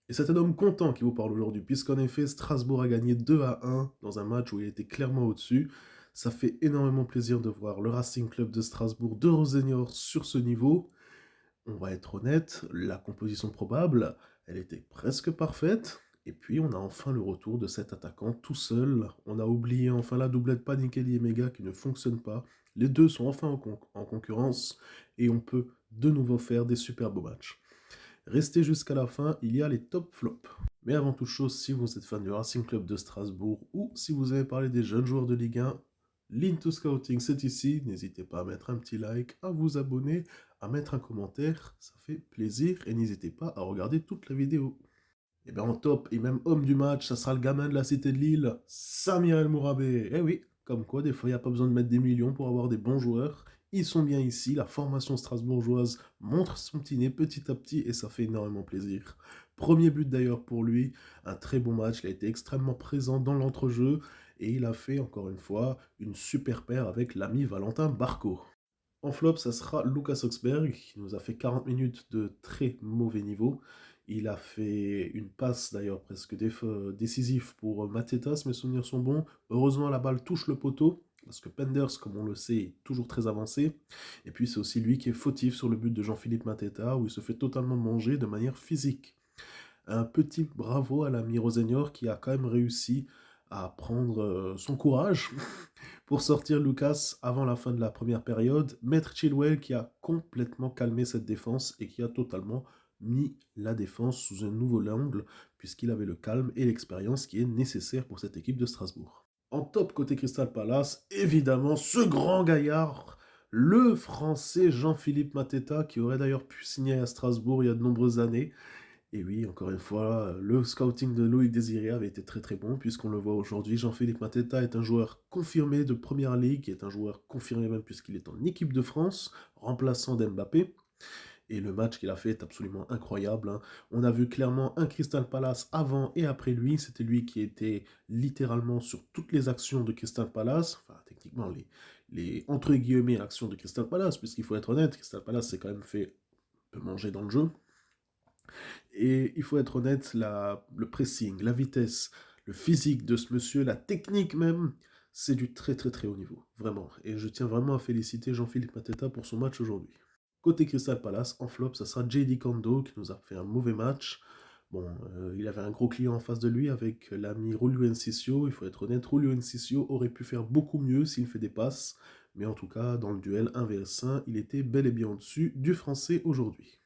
Et c'est un homme content qui vous parle aujourd'hui, puisqu'en effet, Strasbourg a gagné 2-1 dans un match où il était clairement au-dessus. Ça fait énormément plaisir de voir le Racing Club de Strasbourg de Rosenor sur ce niveau. On va être honnête, la composition probable, elle était presque parfaite. Et puis, on a enfin le retour de cet attaquant tout seul. On a oublié enfin la doublette Panikeli et Mega qui ne fonctionne pas. Les deux sont enfin en concurrence et on peut de nouveau faire des super beaux matchs. Restez jusqu'à la fin, il y a les top flops. Mais avant toute chose, si vous êtes fan du Racing Club de Strasbourg ou si vous avez parlé des jeunes joueurs de Ligue 1, l'Into Scouting c'est ici. N'hésitez pas à mettre un petit like, à vous abonner, à mettre un commentaire, ça fait plaisir. Et n'hésitez pas à regarder toute la vidéo. Et bien en top et même homme du match, ça sera le gamin de la cité de Lille, Samir El Mourabé. Eh oui, comme quoi des fois il n'y a pas besoin de mettre des millions pour avoir des bons joueurs. Ils sont bien ici, la formation strasbourgeoise montre son petit nez petit à petit et ça fait énormément plaisir. Premier but d'ailleurs pour lui, un très bon match, il a été extrêmement présent dans l'entrejeu et il a fait encore une fois une super paire avec l'ami Valentin Barco. En flop, ça sera Lucas Oxberg, qui nous a fait 40 minutes de très mauvais niveau. Il a fait une passe d'ailleurs presque décisive pour Mateta, si mes souvenirs sont bons. Heureusement, la balle touche le poteau, parce que Penders, comme on le sait, est toujours très avancé. Et puis c'est aussi lui qui est fautif sur le but de Jean-Philippe Mateta, où il se fait totalement manger de manière physique. Un petit bravo à l'ami Rosenior qui a quand même réussi à prendre son courage pour sortir Lucas avant la fin de la première période. Maître Chilwell qui a complètement calmé cette défense et qui a totalement mis la défense sous un nouveau angle puisqu'il avait le calme et l'expérience qui est nécessaire pour cette équipe de Strasbourg. En top côté Crystal Palace, évidemment, ce grand gaillard, le français Jean-Philippe Mateta, qui aurait d'ailleurs pu signer à Strasbourg il y a de nombreuses années. Et oui, encore une fois, le scouting de Loïc Désiré avait été très très bon, puisqu'on le voit aujourd'hui. Jean-Philippe Mateta est un joueur confirmé de Première Ligue, qui est un joueur confirmé même puisqu'il est en équipe de France, remplaçant d'Mbappé. Et le match qu'il a fait est absolument incroyable, hein. On a vu clairement un Crystal Palace avant et après lui. C'était lui qui était littéralement sur toutes les actions de Crystal Palace. Enfin, techniquement, les entre guillemets actions de Crystal Palace, puisqu'il faut être honnête, Crystal Palace s'est quand même fait un peu manger dans le jeu. Et il faut être honnête, le pressing, la vitesse, le physique de ce monsieur, la technique même, c'est du très très très haut niveau, vraiment. Et je tiens vraiment à féliciter Jean-Philippe Mateta pour son match aujourd'hui. Côté Crystal Palace, en flop, ça sera JD Kondo qui nous a fait un mauvais match. Bon, il avait un gros client en face de lui avec l'ami Julio Enciso. Il faut être honnête, Julio Enciso aurait pu faire beaucoup mieux s'il fait des passes. Mais en tout cas, dans le duel 1 vs 1, il était bel et bien au-dessus du français aujourd'hui.